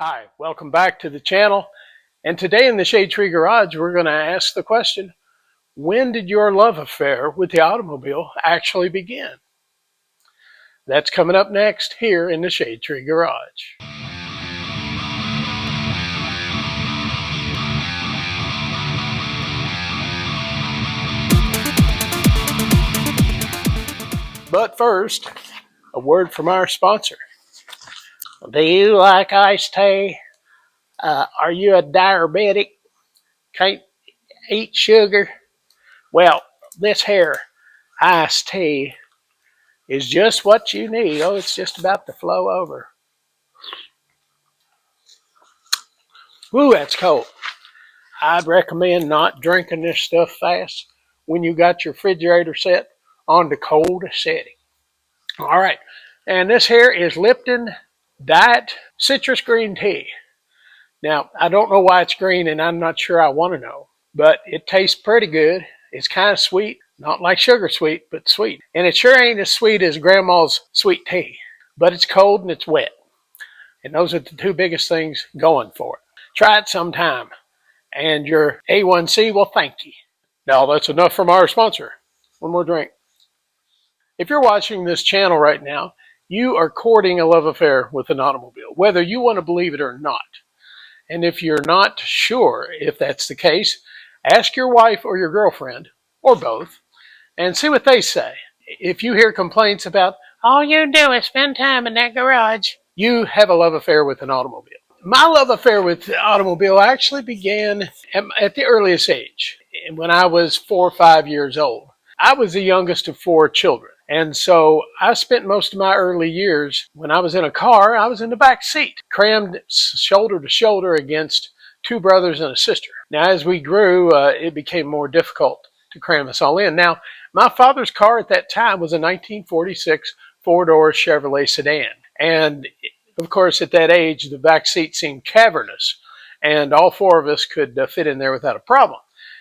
Hi, welcome back to the channel. And today in the Shade Tree Garage, we're going to ask the question, when did your love affair with the automobile actually begin? That's coming up next here in the Shade Tree Garage. But first, a word from our sponsor. Do you like iced tea? Are you a diabetic? Can't eat sugar? Well, this here iced tea is just what you need. Oh, it's just about to flow over. Woo, that's cold. I'd recommend not drinking this stuff fast when you got your refrigerator set on the cold setting. All right, and this here is Lipton Diet Citrus Green Tea. Now, I don't know why it's green, and I'm not sure I want to know, but it tastes pretty good. It's kind of sweet, not like sugar sweet, but sweet. And it sure ain't as sweet as Grandma's sweet tea, but it's cold and it's wet. And those are the two biggest things going for it. Try it sometime, and your A1C will thank you. Now, that's enough from our sponsor. One more drink. If you're watching this channel right now, you are courting a love affair with an automobile, whether you want to believe it or not. And if you're not sure if that's the case, ask your wife or your girlfriend, or both, and see what they say. If you hear complaints about, all you do is spend time in that garage, you have a love affair with an automobile. My love affair with the automobile actually began at the earliest age, when I was 4 or 5 years old. I was the youngest of 4 children. And so I spent most of my early years, when I was in a car, I was in the back seat, crammed shoulder to shoulder against 2 brothers and a sister. Now, as we grew, it became more difficult to cram us all in. Now, my father's car at that time was a 1946 4-door Chevrolet sedan. And of course, at that age, the back seat seemed cavernous, and all 4 of us could fit in there without a problem.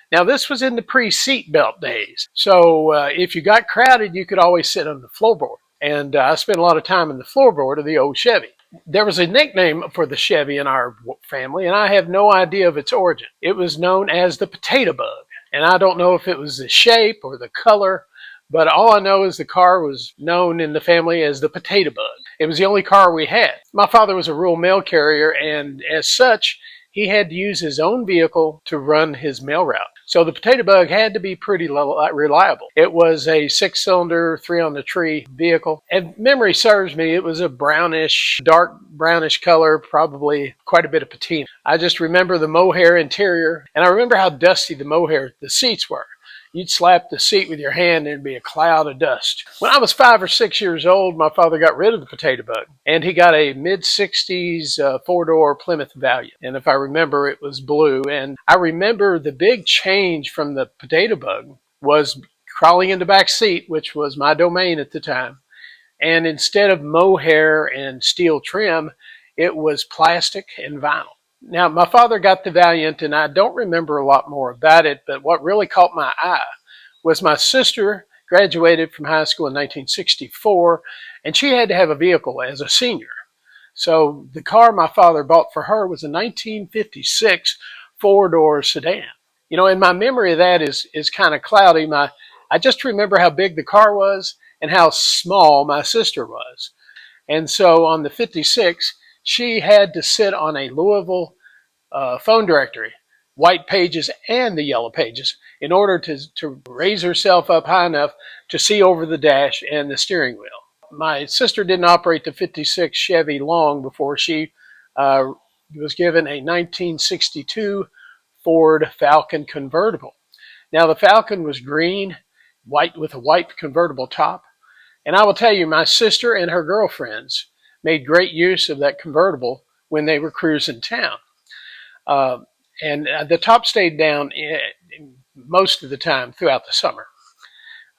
Now, this was in the pre-seat belt days, so if you got crowded, you could always sit on the floorboard. And I spent a lot of time in the floorboard of the old Chevy. There was a nickname for the Chevy in our family, and I have no idea of its origin. It was known as the potato bug, and I don't know if it was the shape or the color, but all I know is the car was known in the family as the potato bug. It was the only car we had. My father was a rural mail carrier, and as such, he had to use his own vehicle to run his mail route. So the potato bug had to be pretty reliable. It was a 6-cylinder, 3-on-the-tree vehicle. And memory serves me, it was a brownish, dark brownish color, probably quite a bit of patina. I just remember the mohair interior, and I remember how dusty the seats were. You'd slap the seat with your hand and it'd be a cloud of dust. When I was 5 or 6 years old, my father got rid of the potato bug, and he got a mid-60s 4-door Plymouth Valiant. And if I remember, it was blue. And I remember the big change from the potato bug was crawling in the back seat, which was my domain at the time. And instead of mohair and steel trim, it was plastic and vinyl. Now, my father got the Valiant, and I don't remember a lot more about it, but what really caught my eye was my sister graduated from high school in 1964, and she had to have a vehicle as a senior. So the car my father bought for her was a 1956 4-door sedan. You know, and my memory of that is kind of cloudy. I just remember how big the car was and how small my sister was. And so on the 56, she had to sit on a Louisville phone directory, white pages and the yellow pages, in order to raise herself up high enough to see over the dash and the steering wheel. My sister didn't operate the 56 Chevy long before she was given a 1962 Ford Falcon convertible. Now, the Falcon was green, white with a white convertible top. And I will tell you, my sister and her girlfriends made great use of that convertible when they were cruising town. And the top stayed down most of the time throughout the summer.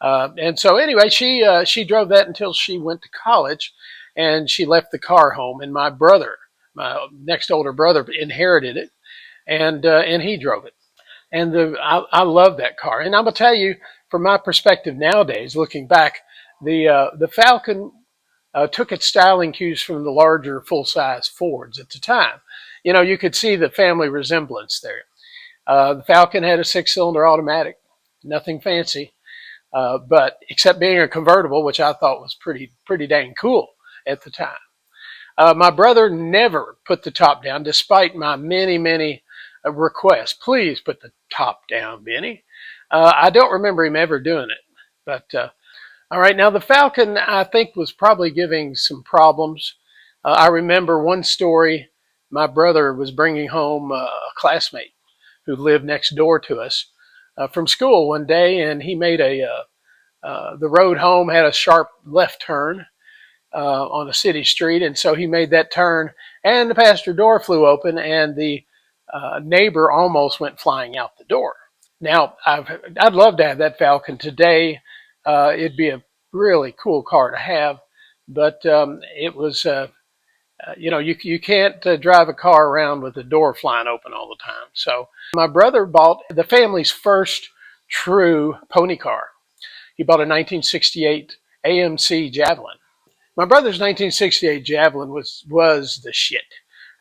And so anyway, she drove that until she went to college, and she left the car home. And my next older brother, inherited it, and he drove it. And I love that car. And I'm gonna tell you, from my perspective nowadays, looking back, the Falcon took its styling cues from the larger full-size Fords at the time. You know, you could see the family resemblance there. The Falcon had a six-cylinder automatic, nothing fancy, but except being a convertible, which I thought was pretty dang cool at the time. My brother never put the top down, despite my many requests. Please put the top down, Benny. I don't remember him ever doing it. But all right, now the Falcon, I think, was probably giving some problems. I remember one story. My brother was bringing home a classmate who lived next door to us from school one day, and he made the road home had a sharp left turn on a city street, and so he made that turn, and the passenger door flew open, and the neighbor almost went flying out the door. Now, I'd love to have that Falcon today. It'd be a really cool car to have, but it was, you can't drive a car around with the door flying open all the time. So my brother bought the family's first true pony car. He bought a 1968 AMC Javelin. My brother's 1968 Javelin was the shit.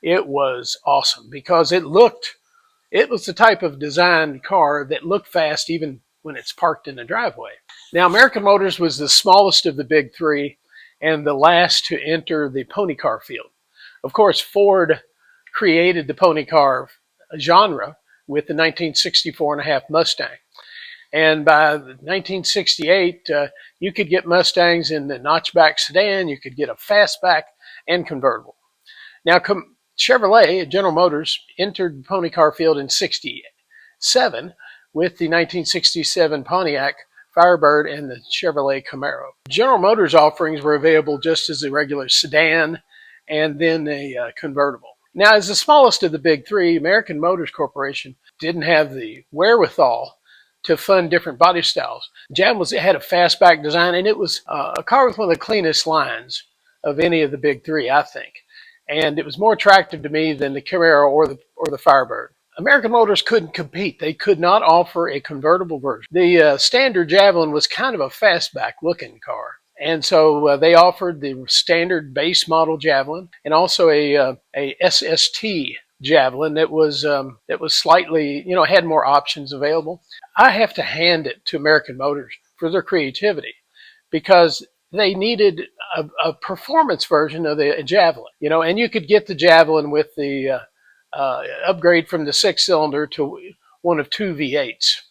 It was awesome because it was the type of designed car that looked fast even when it's parked in the driveway. Now, American Motors was the smallest of the big three and the last to enter the pony car field. Of course, Ford created the pony car genre with the 1964 and a half Mustang. And by 1968, you could get Mustangs in the notchback sedan, you could get a fastback and convertible. Now, Chevrolet, General Motors, entered the pony car field in 67 with the 1967 Pontiac Firebird and the Chevrolet Camaro. General Motors offerings were available just as a regular sedan and then a convertible. Now, as the smallest of the big three, American Motors Corporation didn't have the wherewithal to fund different body styles. Javelin had a fastback design, and it was a car with one of the cleanest lines of any of the big three, I think. And it was more attractive to me than the Camaro or the Firebird. American Motors couldn't compete. They could not offer a convertible version. The standard Javelin was kind of a fastback looking car. And so they offered the standard base model Javelin and also a SST Javelin that was slightly, had more options available. I have to hand it to American Motors for their creativity because they needed a performance version of the Javelin, and you could get the Javelin with the upgrade from the six-cylinder to one of two V8s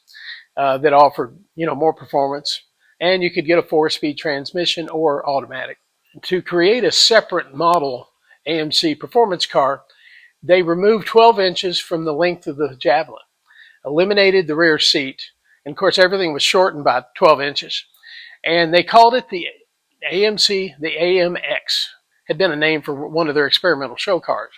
that offered, more performance, and you could get a four-speed transmission or automatic. To create a separate model AMC performance car, they removed 12 inches from the length of the Javelin, eliminated the rear seat, and of course everything was shortened by 12 inches. And they called it the AMC, the AMX, had been a name for one of their experimental show cars.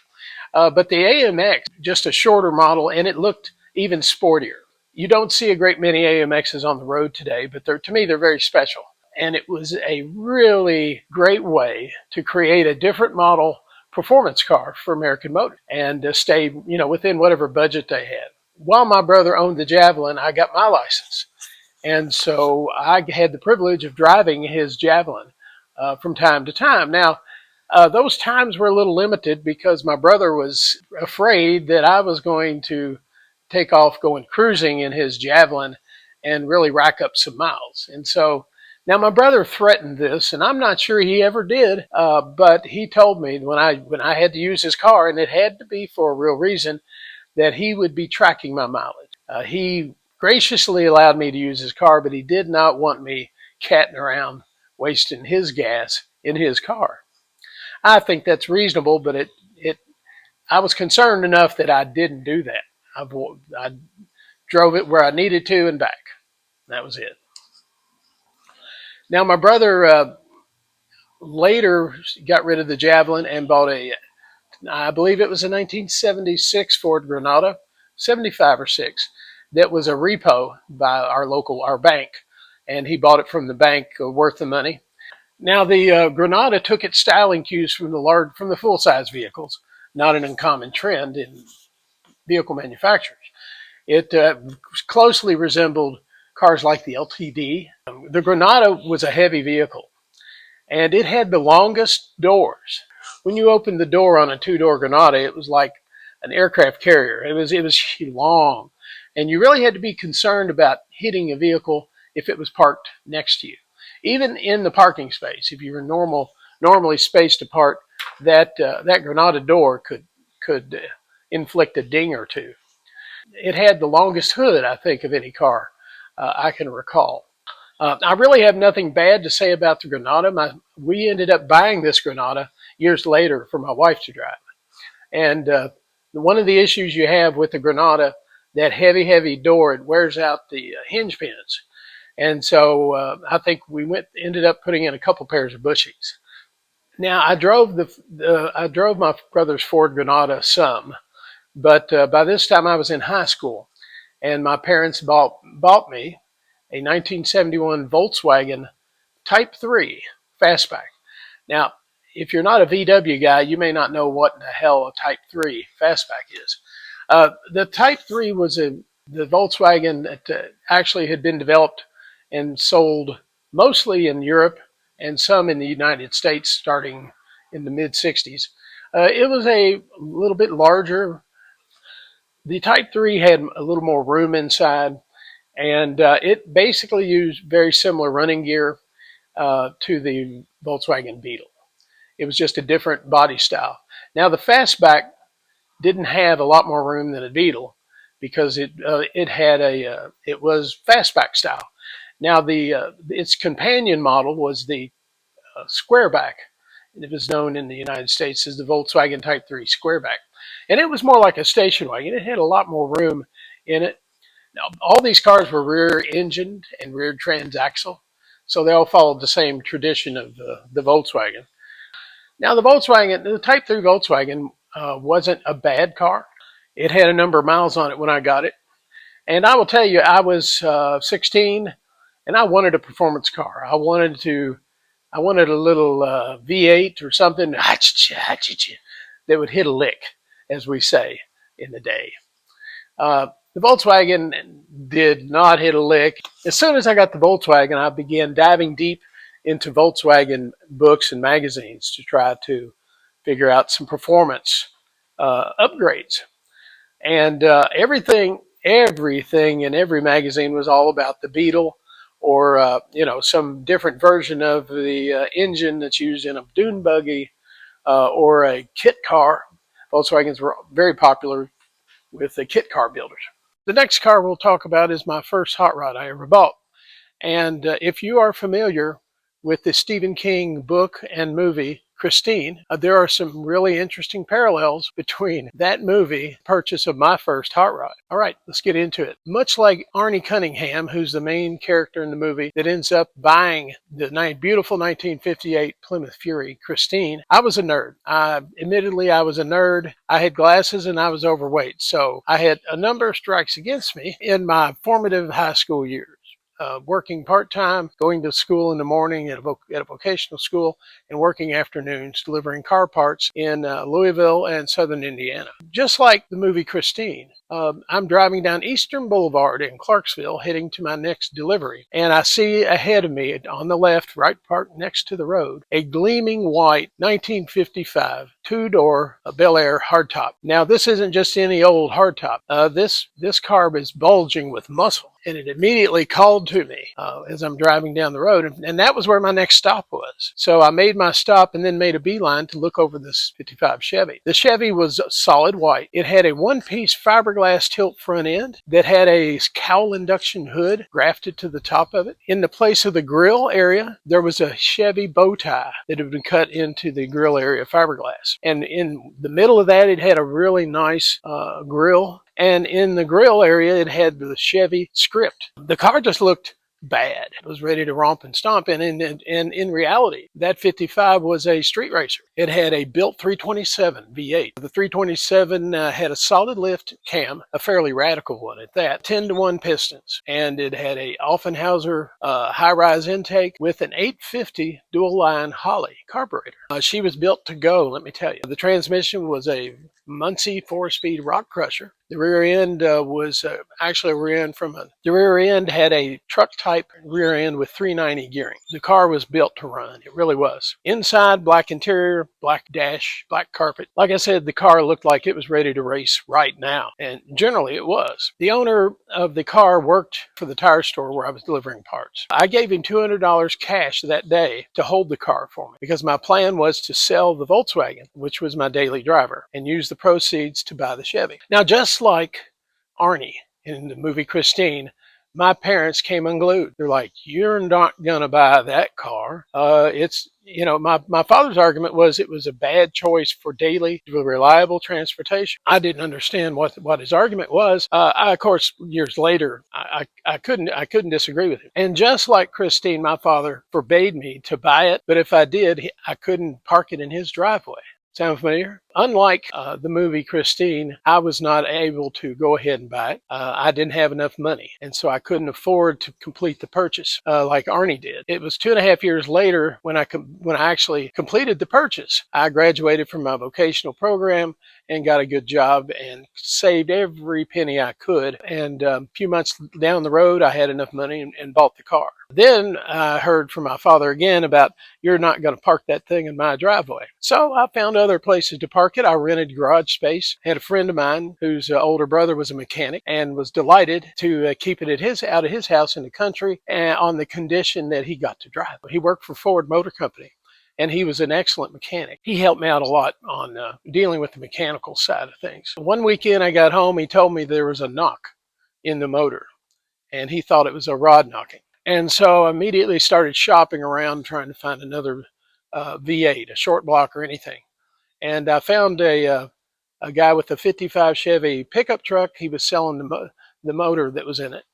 But the AMX, just a shorter model, and it looked even sportier. You don't see a great many AMXs on the road today, but to me, they're very special. And it was a really great way to create a different model performance car for American Motors and to stay, within whatever budget they had. While my brother owned the Javelin, I got my license. And so I had the privilege of driving his Javelin from time to time. Now, those times were a little limited because my brother was afraid that I was going to take off going cruising in his Javelin and really rack up some miles. And so now my brother threatened this, and I'm not sure he ever did, but he told me when I had to use his car, and it had to be for a real reason, that he would be tracking my mileage. He graciously allowed me to use his car, but he did not want me catting around wasting his gas in his car. I think that's reasonable, but I was concerned enough that I didn't do that. I drove it where I needed to and back. That was it. Now, my brother later got rid of the Javelin and bought I believe it was a 1976 Ford Granada, 75 or 6, that was a repo by our bank, and he bought it from the bank worth the money. Now, the Granada took its styling cues from the full-size vehicles, not an uncommon trend in vehicle manufacturers. It closely resembled cars like the LTD. The Granada was a heavy vehicle, and it had the longest doors. When you opened the door on a two-door Granada, it was like an aircraft carrier. It was long, and you really had to be concerned about hitting a vehicle if it was parked next to you. Even in the parking space, if you were normally spaced apart, that Granada door could inflict a ding or two. It had the longest hood, I think, of any car I can recall. I really have nothing bad to say about the Granada. We ended up buying this Granada years later for my wife to drive. And one of the issues you have with the Granada, that heavy door, it wears out the hinge pins. And so I think we ended up putting in a couple pairs of bushings. Now I drove my brother's Ford Granada some, but by this time I was in high school, and my parents bought me a 1971 Volkswagen Type 3 Fastback. Now, if you're not a VW guy, you may not know what the hell a Type 3 Fastback is. The Type 3 was the Volkswagen that actually had been developed and sold mostly in Europe and some in the United States starting in the mid 60s. It was a little bit larger. The Type 3 had a little more room inside, and it basically used very similar running gear to the Volkswagen Beetle. It was just a different body style. Now, the Fastback didn't have a lot more room than a Beetle because it was Fastback style. Now, its companion model was the Squareback. It was known in the United States as the Volkswagen Type 3 Squareback. And it was more like a station wagon. It had a lot more room in it. Now, all these cars were rear engined and rear transaxle, so they all followed the same tradition of the Volkswagen. Now, the Type 3 Volkswagen wasn't a bad car. It had a number of miles on it when I got it. And I will tell you, I was 16 and I wanted a performance car. I wanted a little V8 or something that would hit a lick, as we say in the day. The Volkswagen did not hit a lick. As soon as I got the Volkswagen, I began diving deep into Volkswagen books and magazines to try to figure out some performance upgrades. And everything in every magazine was all about the Beetle or some different version of the engine that's used in a dune buggy or a kit car. Volkswagens were very popular with the kit car builders. The next car we'll talk about is my first hot rod I ever bought. And if you are familiar with the Stephen King book and movie, Christine, there are some really interesting parallels between that movie purchase of my first hot rod. All right, let's get into it. Much like Arnie Cunningham, who's the main character in the movie that ends up buying the beautiful 1958 Plymouth Fury Christine, I was a nerd. Admittedly, I was a nerd. I had glasses and I was overweight, so I had a number of strikes against me in my formative high school years. Working part-time, going to school in the morning at a vocational school, and working afternoons delivering car parts in Louisville and southern Indiana. Just like the movie Christine, I'm driving down Eastern Boulevard in Clarksville heading to my next delivery, and I see ahead of me on the left, right parked next to the road, a gleaming white 1955 two-door Bel Air hardtop. Now, this isn't just any old hardtop. This carb is bulging with muscle. And it immediately called to me as I'm driving down the road. And that was where my next stop was. So I made my stop and then made a beeline to look over this 55 Chevy. The Chevy was solid white. It had a one-piece fiberglass tilt front end that had a cowl induction hood grafted to the top of it. In the place of the grill area, there was a Chevy bow tie that had been cut into the grill area fiberglass. And in the middle of that, it had a really nice grill. And in the grill area, it had the Chevy script. The car just looked bad. It was ready to romp and stomp. And in reality, that 55 was a street racer. It had a built 327 V8. The 327 had a solid lift cam, a fairly radical one at that, 10-to-1 pistons. And it had a Offenhauser high-rise intake with an 850 dual-line Holley carburetor. She was built to go, let me tell you. The transmission was a Muncie 4-speed rock crusher. The rear end was actually a rear end the rear end had a truck type rear end with 390 gearing. The car was built to run. It really was. Inside, black interior, black dash, black carpet. Like I said, the car looked like it was ready to race right now. And generally it was. The owner of the car worked for the tire store where I was delivering parts. I gave him $200 cash that day to hold the car for me because my plan was to sell the Volkswagen, which was my daily driver, and use the proceeds to buy the Chevy. Now, just like Arnie in the movie Christine, my parents came unglued. They're like, "You're not going to buy that car." My father's argument was it was a bad choice for daily, reliable transportation. I didn't understand what his argument was. Of course, years later, I couldn't disagree with him. And just like Christine, my father forbade me to buy it, but if I did, I couldn't park it in his driveway. Sound familiar? Unlike the movie Christine, I was not able to go ahead and buy it. I didn't have enough money, and so I couldn't afford to complete the purchase like Arnie did. It was 2.5 years later when I actually completed the purchase. I graduated from my vocational program and got a good job and saved every penny I could. And a few months down the road, I had enough money and bought the car. Then I heard from my father again about, "You're not going to park that thing in my driveway." So I found other places to park it. I rented garage space. Had a friend of mine whose older brother was a mechanic and was delighted to keep it out of his house in the country on the condition that he got to drive. He worked for Ford Motor Company, and he was an excellent mechanic. He helped me out a lot on dealing with the mechanical side of things. One weekend I got home, he told me there was a knock in the motor, and he thought it was a rod knocking. And so I immediately started shopping around trying to find another V8, a short block or anything. And I found a guy with a 55 Chevy pickup truck. He was selling the motor that was in it.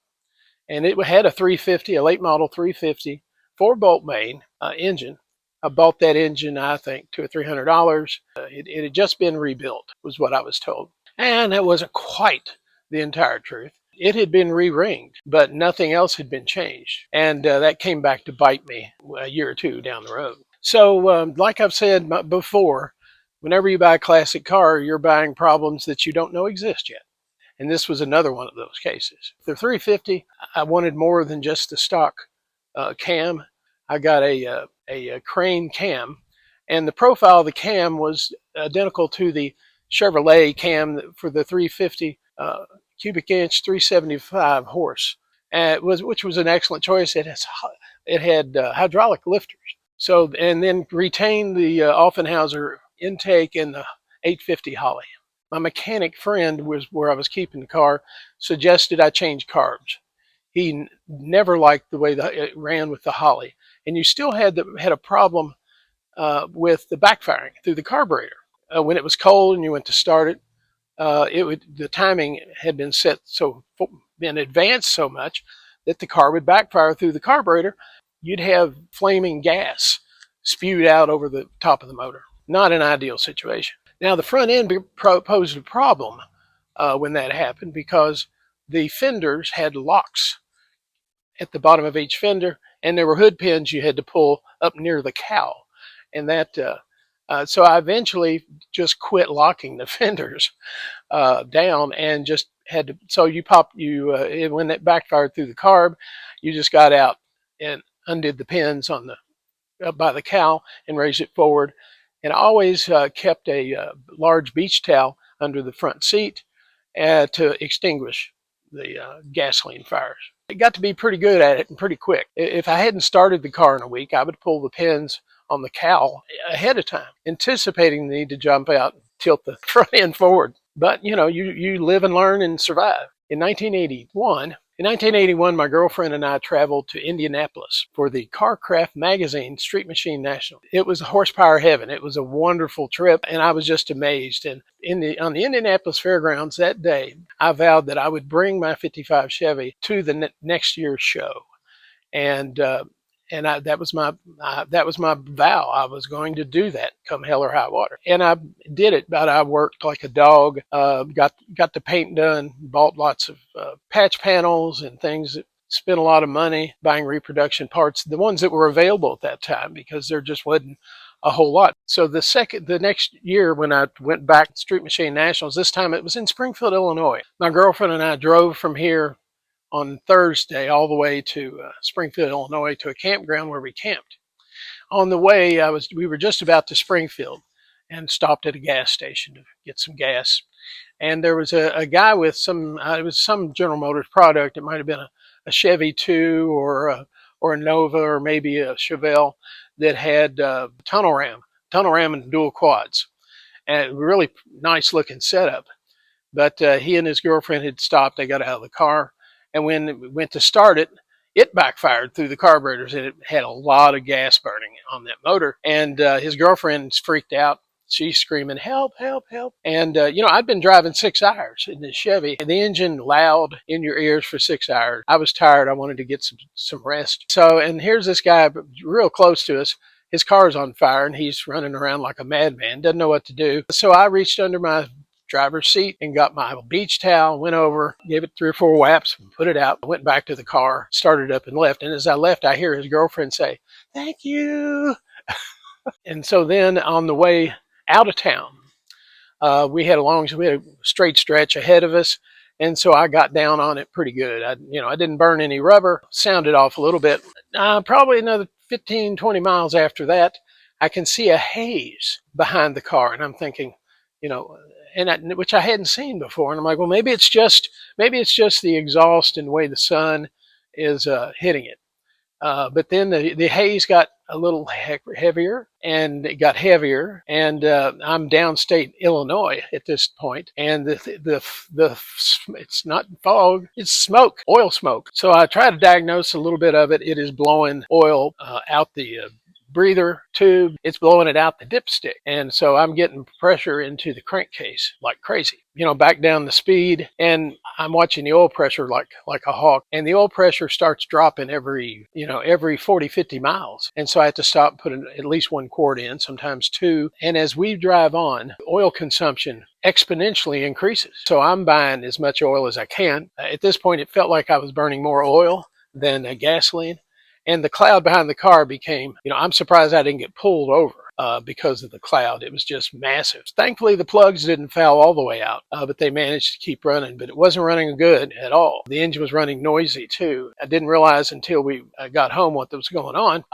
And it had a 350, a late model 350, 4-bolt main engine. I bought that engine, I think, $200 or $300. It had just been rebuilt, was what I was told. And that wasn't quite the entire truth. It had been re-ringed, but nothing else had been changed. And that came back to bite me a year or two down the road. So like I've said before, whenever you buy a classic car, you're buying problems that you don't know exist yet. And this was another one of those cases. The 350, I wanted more than just the stock cam. I got a crane cam, and the profile of the cam was identical to the Chevrolet cam for the 350 cubic inch, 375 horse, which was an excellent choice. It had hydraulic lifters, so and then retained the Offenhauser intake and the 850 Holly. My mechanic friend was where I was keeping the car, suggested I change carbs. He never liked the way it ran with the Holly, and you still had a problem with the backfiring through the carburetor. When it was cold and you went to start it, the timing had been set so in advance so much that the car would backfire through the carburetor. You'd have flaming gas spewed out over the top of the motor. Not an ideal situation. Now the front end posed a problem when that happened because the fenders had locks at the bottom of each fender, and there were hood pins you had to pull up near the cowl, and so I eventually just quit locking the fenders down and just had to. So when that backfired through the carb, you just got out and undid the pins on by the cowl and raised it forward. And I always kept a large beach towel under the front seat to extinguish the gasoline fires. I got to be pretty good at it and pretty quick. If I hadn't started the car in a week, I would pull the pins on the cowl ahead of time, anticipating the need to jump out and tilt the front end forward. But you live and learn and survive. In 1981, my girlfriend and I traveled to Indianapolis for the Carcraft magazine Street Machine National. It was horsepower heaven. It was a wonderful trip, and I was just amazed. And on the Indianapolis Fairgrounds that day, I vowed that I would bring my 55 Chevy to the next year's show. And that was my vow. I was going to do that come hell or high water, and I did it. But I worked like a dog. Got the paint done. Bought lots of patch panels and things. Spent a lot of money buying reproduction parts, the ones that were available at that time, because there just wasn't a whole lot. So the next year when I went back to Street Machine Nationals, this time it was in Springfield, Illinois. My girlfriend and I drove from here on Thursday all the way to Springfield, Illinois, to a campground where we camped. On the way, we were just about to Springfield and stopped at a gas station to get some gas. And there was a guy with it was some General Motors product. It might have been a Chevy 2 or a Nova or maybe a Chevelle that had tunnel ram and dual quads, and a really nice looking setup. But he and his girlfriend had stopped. They got out of the car, and when we went to start it, it backfired through the carburetors, and it had a lot of gas burning on that motor. And his girlfriend's freaked out. She's screaming, "Help, help, help." And, I'd been driving 6 hours in this Chevy, and the engine loud in your ears for 6 hours. I was tired. I wanted to get some rest. So, and here's this guy real close to us. His car's on fire, and he's running around like a madman, doesn't know what to do. So I reached under my driver's seat and got my beach towel, went over, gave it 3 or 4 whaps, put it out, went back to the car, started up and left. And as I left, I hear his girlfriend say, "Thank you." And so then on the way out of town, we had a straight stretch ahead of us. And so I got down on it pretty good. I didn't burn any rubber, sounded off a little bit. Probably another 15, 20 miles after that, I can see a haze behind the car. And I'm thinking, which I hadn't seen before. And I'm like, well, maybe it's just the exhaust and the way the sun is hitting it. But then the haze got a little heavier, and it got heavier, and I'm downstate Illinois at this point, and it's not fog, it's smoke, oil smoke. So I try to diagnose a little bit of it. It is blowing oil out the breather tube. It's blowing it out the dipstick. And so I'm getting pressure into the crankcase like crazy. Back down the speed, and I'm watching the oil pressure like a hawk. And the oil pressure starts dropping every 40, 50 miles. And so I have to stop, put at least 1 quart in, sometimes 2. And as we drive on, oil consumption exponentially increases. So I'm buying as much oil as I can. At this point, it felt like I was burning more oil than gasoline. And the cloud behind the car became, I'm surprised I didn't get pulled over because of the cloud. It was just massive. Thankfully, the plugs didn't foul all the way out, but they managed to keep running. But it wasn't running good at all. The engine was running noisy, too. I didn't realize until we got home what was going on.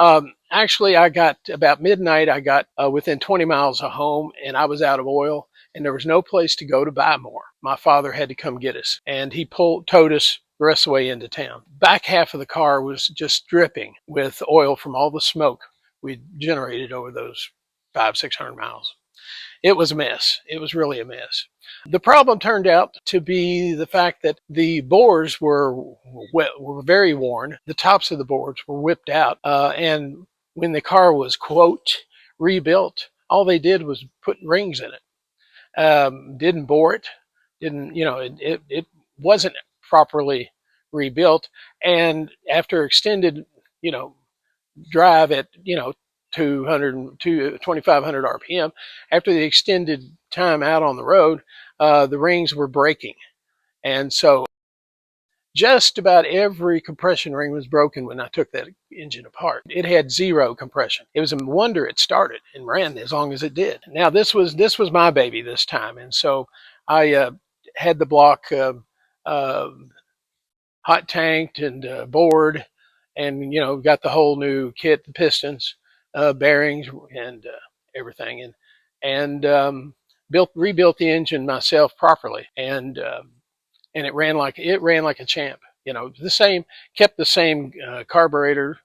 Actually, I got about midnight, I got within 20 miles of home, and I was out of oil, and there was no place to go to buy more. My father had to come get us, and he towed us the rest of the way into town. Back half of the car was just dripping with oil from all the smoke we generated over those 500-600 miles. It was a mess. It was really a mess. The problem turned out to be the fact that the bores were very worn. The tops of the boards were whipped out. And when the car was, quote, rebuilt, all they did was put rings in it. Didn't bore it. It wasn't properly rebuilt. And after extended, drive at, 2,500 RPM, after the extended time out on the road, the rings were breaking. And so just about every compression ring was broken when I took that engine apart. It had 0 compression. It was a wonder it started and ran as long as it did. Now this was my baby this time, and so I had the block hot tanked and bored, and got the whole new kit, the pistons, bearings, and everything, and rebuilt the engine myself properly, and it ran like a champ. Kept the same carburetor,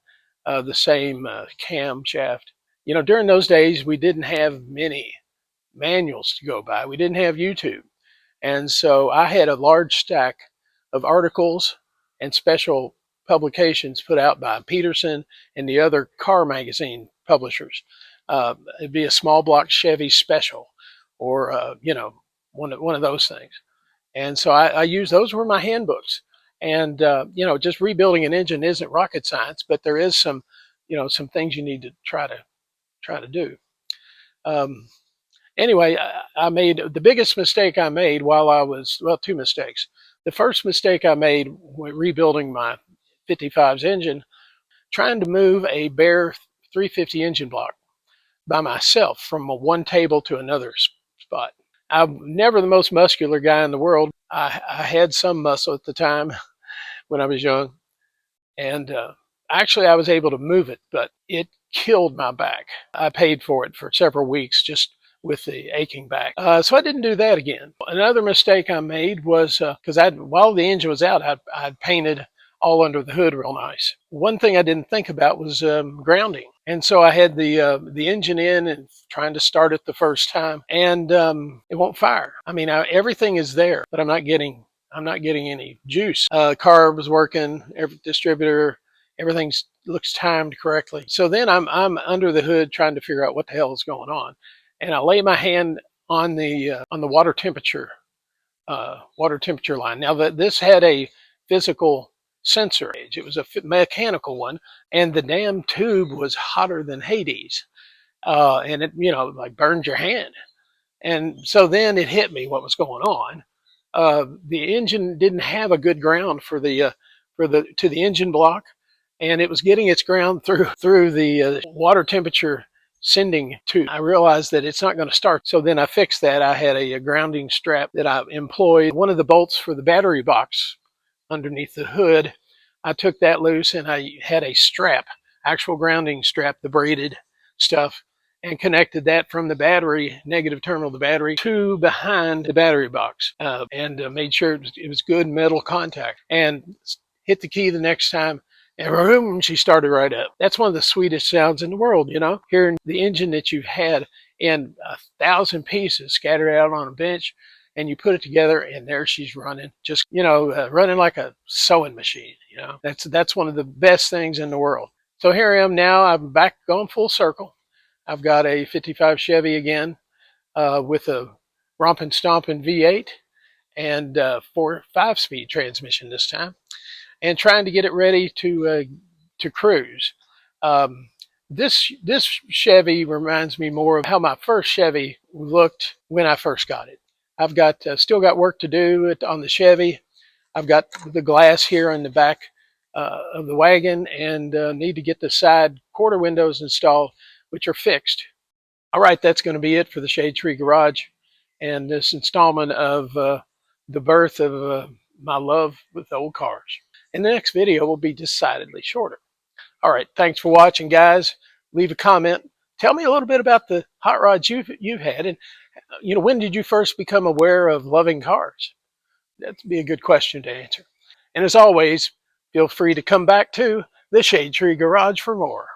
the same camshaft. During those days we didn't have many manuals to go by. We didn't have YouTube. And so I had a large stack of articles and special publications put out by Peterson and the other car magazine publishers. It'd be a small block Chevy special, or one of those things. And so I used those were my handbooks. And just rebuilding an engine isn't rocket science, but there is some things you need to try to do. Anyway, I made the biggest mistake I made well, 2 mistakes. The first mistake I made when rebuilding my 55's engine, trying to move a bare 350 engine block by myself from one table to another spot. I'm never the most muscular guy in the world. I had some muscle at the time when I was young, and actually I was able to move it, but it killed my back. I paid for it for several weeks just with the aching back. So I didn't do that again. Another mistake I made was because while the engine was out, I'd painted all under the hood real nice. One thing I didn't think about was grounding, and so I had the engine in and trying to start it the first time, and it won't fire. I mean, everything is there, but I'm not getting any juice. Car was working, every distributor, everything looks timed correctly. So then I'm under the hood trying to figure out what the hell is going on, and I lay my hand on the water temperature line. Now that this had a physical sensor, it was a mechanical one, and the damn tube was hotter than Hades, and it like burned your hand. And so then it hit me what was going on. The engine didn't have a good ground for the to the engine block, and it was getting its ground through the water temperature sending tube. I realized that it's not going to start. So then I fixed that. I had a grounding strap that I employed. One of the bolts for the battery box underneath the hood, I took that loose and I had a strap, actual grounding strap, the braided stuff, and connected that from the battery, negative terminal of the battery, to behind the battery box, and made sure it was good metal contact. And hit the key the next time, and boom, she started right up. That's one of the sweetest sounds in the world, hearing the engine that you've had in 1,000 pieces scattered out on a bench, and you put it together, and there she's running, just running like a sewing machine. That's one of the best things in the world. So here I am now. I'm back going full circle. I've got a '55 Chevy again, with a romping stomping V8 and 5-speed transmission this time, and trying to get it ready to cruise. Um, this Chevy reminds me more of how my first Chevy looked when I first got it. I've got still got work to do on the Chevy. I've got the glass here in the back of the wagon, and need to get the side quarter windows installed, which are fixed. All right, that's going to be it for the Shade Tree Garage and this installment of the birth of my love with old cars. And the next video will be decidedly shorter. All right, thanks for watching, guys. Leave a comment. Tell me a little bit about the hot rods you've had, and when did you first become aware of loving cars? That'd be a good question to answer. And as always, feel free to come back to the Shade Tree Garage for more.